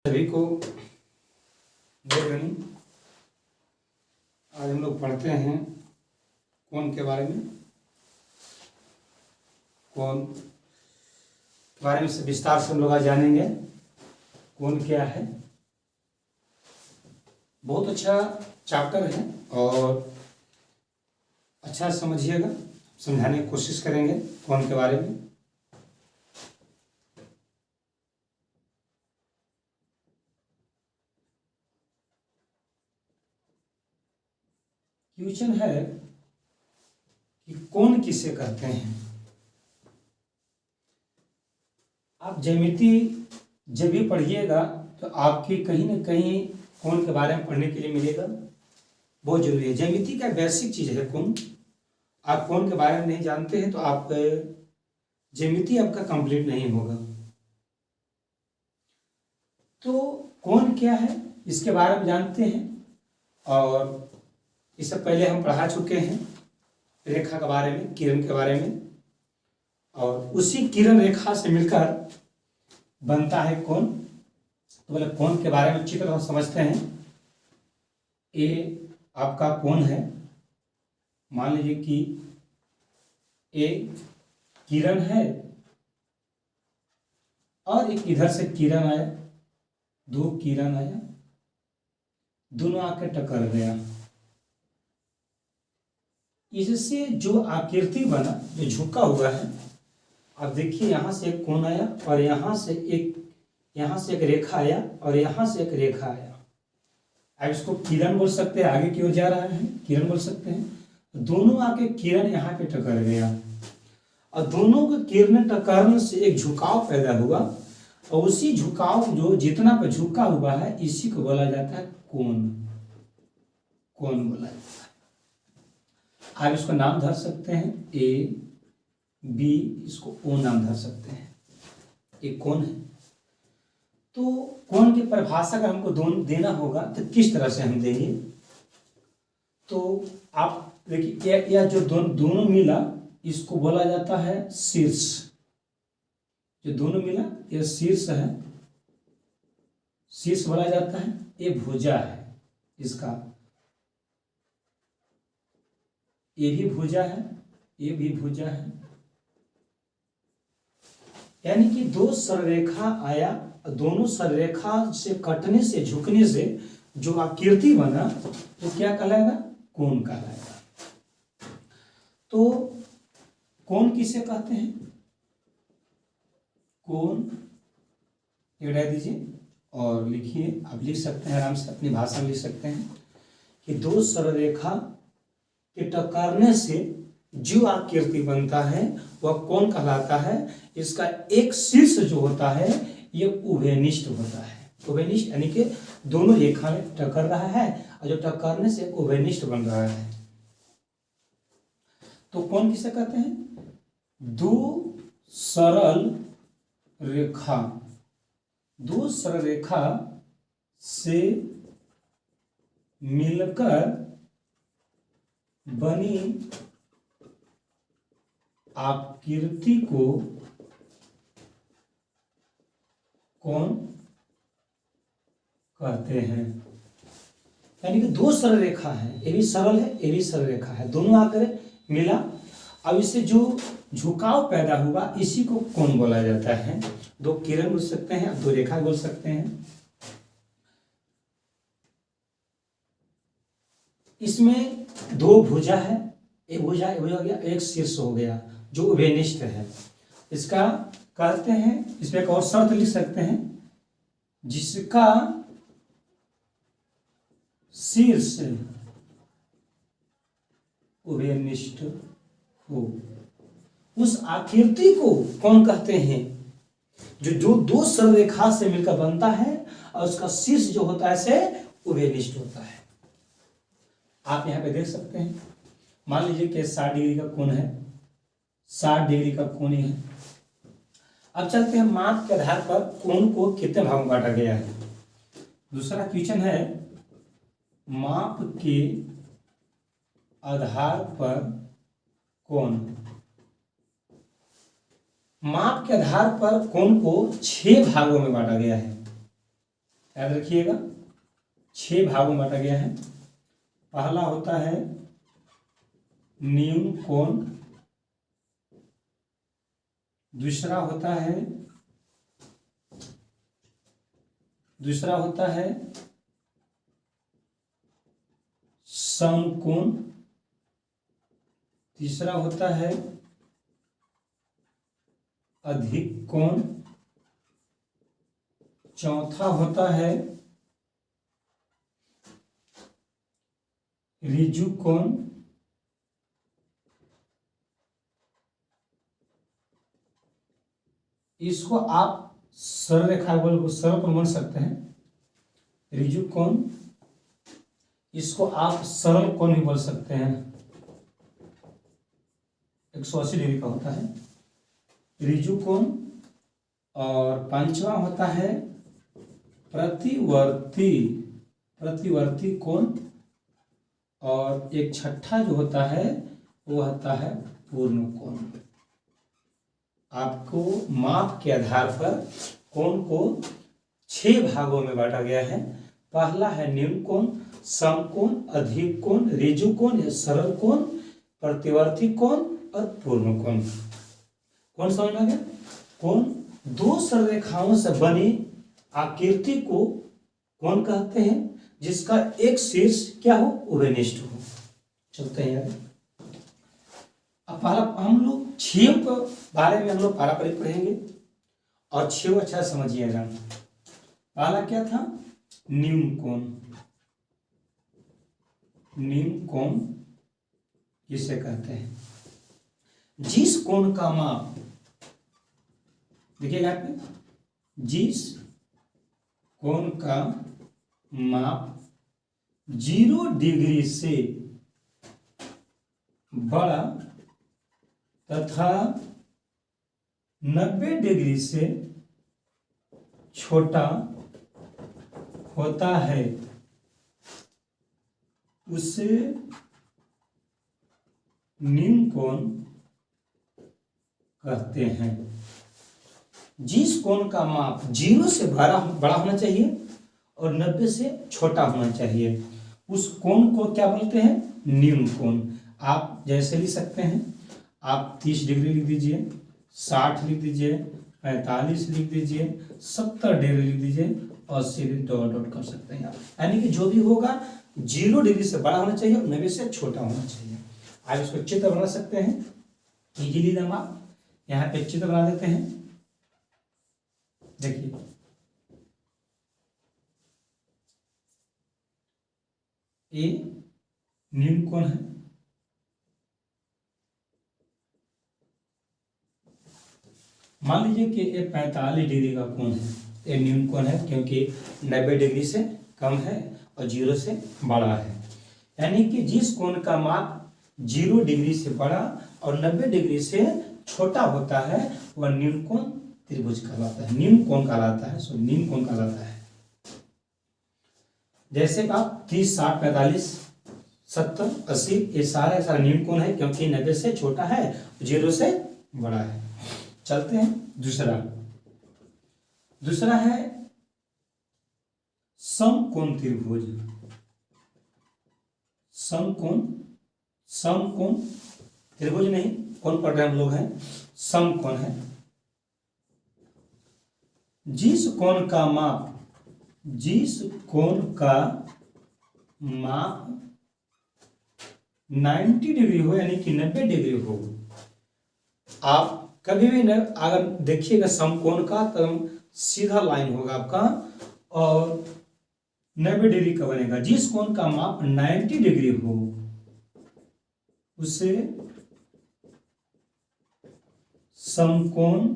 सभी को good evening. आज हम लोग पढ़ते हैं कोण के बारे में। कोण के बारे में से विस्तार से हम लोग आज जानेंगे। कोण क्या है, बहुत अच्छा चैप्टर है और अच्छा समझिएगा, समझाने की कोशिश करेंगे कोण के बारे में। क्वेश्चन है कि कोण किसे कहते हैं। आप ज्यामिति जब भी पढ़िएगा तो आपकी कहीं ना कहीं कोण के बारे में पढ़ने के लिए मिलेगा, बहुत जरूरी है। ज्यामिति का बेसिक चीज है कोण। आप कोण के बारे में नहीं जानते हैं तो आप ज्यामिति आपका कंप्लीट नहीं होगा। तो कोण क्या है इसके बारे में जानते हैं, और इससे पहले हम पढ़ा चुके हैं रेखा के बारे में, किरण के बारे में, और उसी किरण रेखा से मिलकर बनता है कोण। तो बोले कोण के बारे में अच्छी तरह समझते हैं। ये आपका कोण है, मान लीजिए कि ये किरण है और एक इधर से किरण आया, दो किरण आया, दोनों आके टकरा गया। इससे जो आकृति बना, जो झुका हुआ है, अब देखिए यहाँ से एक कोण आया और यहाँ से एक रेखा आया और यहाँ से एक रेखा आया। अब इसको किरण बोल सकते हैं, आगे की ओर जा रहा है किरण बोल सकते हैं। दोनों आके किरण यहाँ पे टकरा गया और दोनों के किरण टकराने से एक झुकाव पैदा हुआ, और उसी झुकाव जो जितना पे झुका हुआ है इसी को बोला जाता है कोण। कोण बोला जाता है। आप इसको नाम धर सकते हैं ए बी, इसको ओ नाम धर सकते हैं। एक कोण है। तो कोण की परिभाषा अगर हमको देना होगा तो किस तरह से हम देंगे। तो आप देखिए यह जो दोनों मिला इसको बोला जाता है शीर्ष। जो दोनों मिला यह शीर्ष है, शीर्ष बोला जाता है। ये भुजा है इसका, ये भी भुजा है, ये भी भुजा है। यानी कि दो सररेखा आया, दोनों सररेखा से कटने से, झुकने से जो आकृति बना तो क्या कहलाएगा, कोण कहलाएगा। तो कोण किसे कहते हैं, कोण ये डाल दीजिए और लिखिए। आप लिख सकते हैं आराम से, अपनी भाषा में लिख सकते हैं कि दो सररेखा के टकराने से जो आकृति बनता है वह कोण कहलाता है। इसका एक शीर्ष जो होता है ये उभयनिष्ठ होता है। उभयनिष्ठ यानी कि दोनों रेखा में टकर रहा है और जो टकराने से उभयनिष्ठ बन रहा है। तो कोण किसे कहते हैं, दो सरल रेखा, दो सरल रेखा से मिलकर बनी आकृति को कोण कहते हैं। यानी कि दो सरल रेखा है, ये भी सरल है, ये भी सरल रेखा है, दोनों आकर मिला, अब इससे जो झुकाव पैदा हुआ इसी को कोण बोला जाता है। दो किरण बोल सकते हैं, दो रेखा बोल सकते हैं। इसमें दो भुजा है, एक भुजा हो गया, एक शीर्ष हो गया जो उभयनिष्ठ है। इसका कहते हैं, इसमें एक और शर्त लिख सकते हैं, जिसका शीर्ष उभयनिष्ठ हो उस आकृति को कोण कहते हैं। जो दो सररेखा से मिलकर बनता है और उसका शीर्ष जो होता है से उभयनिष्ठ होता है। आप यहाँ पे देख सकते हैं, मान लीजिए कि 60 डिग्री का कोण है, 60 डिग्री का कोण है। अब चलते हैं माप के आधार पर कोण को कितने भागों में बांटा गया है। दूसरा क्वेश्चन है, माप के आधार पर कोण, माप के आधार पर कोण को 6 भागों में बांटा गया है। याद रखिएगा 6 भागों में बांटा गया है। पहला होता है न्यून कोण, दूसरा होता है समकोण, तीसरा होता है अधिक कोण, चौथा होता है ऋजु कोण, इसको आप सरल रेखा सरल कोण बन सकते हैं, ऋजु कोण। इसको आप सरल कोण भी बोल सकते हैं, 180 डिग्री का होता है ऋजु कोण। और पांचवा होता है प्रतिवर्ती कोण। और एक छठा जो होता है वो होता है पूर्ण कोण। आपको माप के आधार पर कोण को 6 भागों में बांटा गया है। पहला है न्यून कोण, समकोण, अधिक कोण, ऋजु कोण या सरल कोण, प्रतिवर्ती कोण और पूर्ण कोण। कौन समझ में आ गया? कोण 2 सरलरेखाओं से बनी आकृति को कोण कहते हैं, जिसका एक शीर्ष क्या हो, उभयनिष्ठ हो। चलते हैं आगे। अब पहला हम लोग 6 के बारे में हम लोग पारंपरिक पढ़ेंगे और 6 अच्छा समझिएगा। पहला क्या था? न्यून कोण। न्यून कोण किसे कहते हैं? जिस कोण का माप, देखिएगा आप, जिस कोण का माप 0 डिग्री से बड़ा तथा 90 डिग्री से छोटा होता है, उसे न्यून कोण कहते हैं। जिस कोण का माप 0 से बड़ा होना चाहिए और 90 से छोटा होना चाहिए, उस कोण को क्या बोलते हैं? न्यून कोण। आप जैसे लिख सकते हैं, आप 30 डिग्री लिख दीजिए, 60 लिख दीजिए, 45 लिख दीजिए, 70 डिग्री लिख दीजिए, 80 डॉट डॉट कर सकते हैं आप। यानी कि जो भी होगा 0 डिग्री से बड़ा होना चाहिए और 90 से छोटा होना चाहिए। आप इसको चित्र बना सकते हैं इजीली। हम आप यहाँ पे चित्र बना देते हैं। देखिए ये न्यून कोण है, मान लीजिए कि ये 45 डिग्री का कोण है। ये न्यून कोण है क्योंकि 90 डिग्री से कम है और 0 से बड़ा है। यानी कि जिस कोण का माप 0 डिग्री से बड़ा और 90 डिग्री से छोटा होता है वह न्यून कोण त्रिभुज कहलाता है, न्यून कोण कहलाता है, न्यून कोण कहलाता है। जैसे आप 30, 60, 45, 70, 80 ये सारा न्यून कोण है क्योंकि 90 से छोटा है, 0 से बड़ा है। चलते हैं दूसरा है समकोण त्रिभुज। समकोण त्रिभुज नहीं, कौन पढ़ रहे हम लोग हैं? समकोण है। जिस कोण का माप 90 डिग्री हो, यानी कि 90 डिग्री हो। आप कभी भी अगर देखिएगा समकोण का तो सीधा लाइन होगा आपका और 90 डिग्री का बनेगा। जिस कोण का माप 90 डिग्री हो उसे समकोण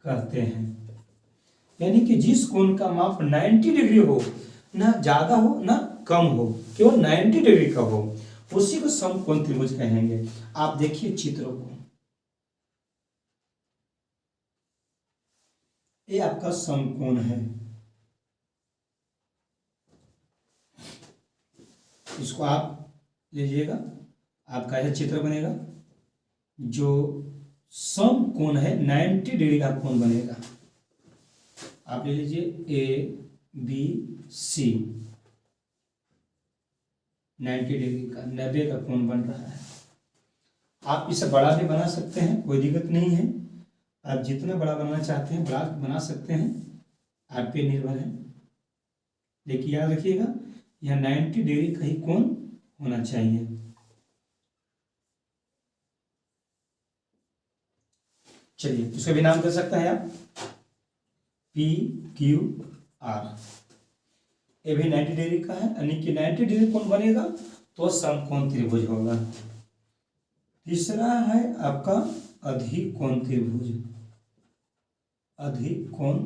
कहते हैं। यानी कि जिस कोण का माप 90 डिग्री हो, ना ज्यादा हो ना कम हो, केवल 90 डिग्री का हो, उसी को समकोण त्रिभुज कहेंगे। आप देखिए चित्र को, ये आपका समकोण है। इसको आप लीजिएगा, आपका ऐसा चित्र बनेगा जो समकोण है, 90 डिग्री का कोण बनेगा। आप ले लीजिए ABC 90 डिग्री का 90 का कोण बन रहा है। आप इसे बड़ा भी बना सकते हैं, कोई दिक्कत नहीं है। आप जितना बड़ा बनाना चाहते हैं बड़ा बना सकते हैं, आप पे निर्भर है। लेकिन याद रखिएगा यह 90 डिग्री का ही कोण होना चाहिए। चलिए इसका भी नाम दे सकते हैं आप PQR। ये भी 90 डिग्री का है, यानी कि 90 डिग्री कोण बनेगा तो समकोण त्रिभुज होगा। तीसरा है आपका अधिकोण त्रिभुज। अधिकोण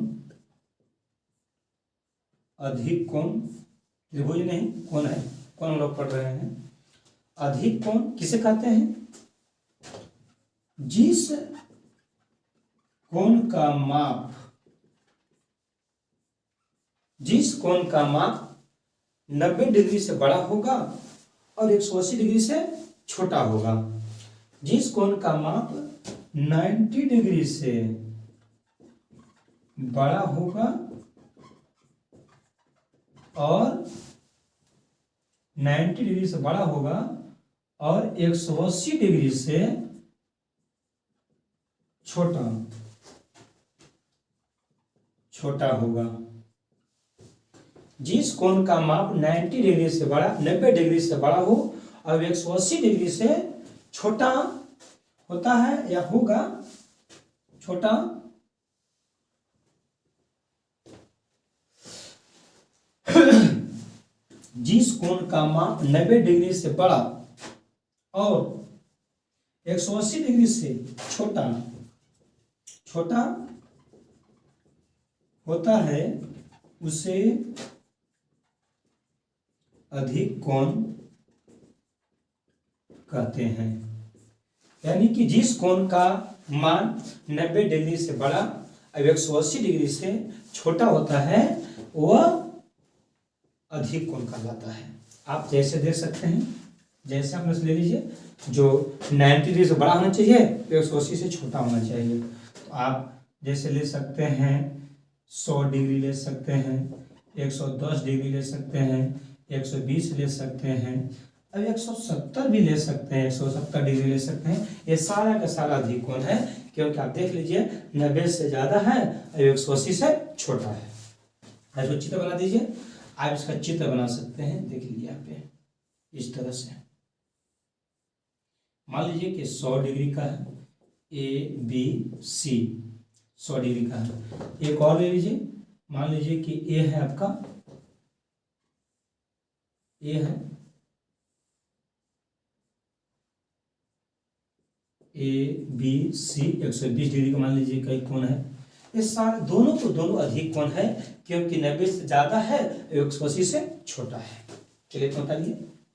त्रिभुज नहीं कोण है, कोण हम लोग पढ़ रहे हैं। अधिकोण किसे कहते हैं? जिस कोण का माप 90 डिग्री से बड़ा होगा और 180 डिग्री से छोटा होगा। जिस कोण का माप 90 डिग्री से बड़ा होगा और 90 डिग्री से बड़ा होगा और 180 डिग्री से छोटा होगा। जिस कोण का माप 90 डिग्री से बड़ा 90 डिग्री से बड़ा हो और 180 डिग्री से छोटा होता है या होगा छोटा, जिस कोण का माप 90 डिग्री से बड़ा और 180 डिग्री से छोटा होता है उसे अधिकोण कहते हैं। यानी कि जिस कोण का मान 90 डिग्री से बड़ा और 180 डिग्री से छोटा होता है वह अधिकोण कहलाता है। आप जैसे देख सकते हैं, जैसे आप ले लीजिए, जो 90 डिग्री से बड़ा होना चाहिए 180 से छोटा होना चाहिए। तो आप जैसे ले सकते हैं 100 डिग्री ले सकते हैं, 110 डिग्री ले सकते हैं, 120 ले सकते हैं, अब 170 भी ले सकते हैं, 170 डिग्री ले सकते हैं। ये सारा का सारा अधिकोण है, क्योंकि आप देख लीजिए 90 से ज़्यादा है और 180 से छोटा है। इसको चित्र बना दीजिए। आप इसका चित्र बना सकते हैं, देख लीजिए यहाँ पे इस तरह से। मान लीजिए कि 100 डिग्री का है, ABC 100 डिग्री का है। एक और ले लीजिए, मान लीजिए कि A है आपका, A है ABC 120 डिग्री का मान लीजिए कई कोण है। ये सारे दोनों अधिक कोण है, क्योंकि 90 से ज्यादा है 180 से छोटा है। चलिए तो बताइए।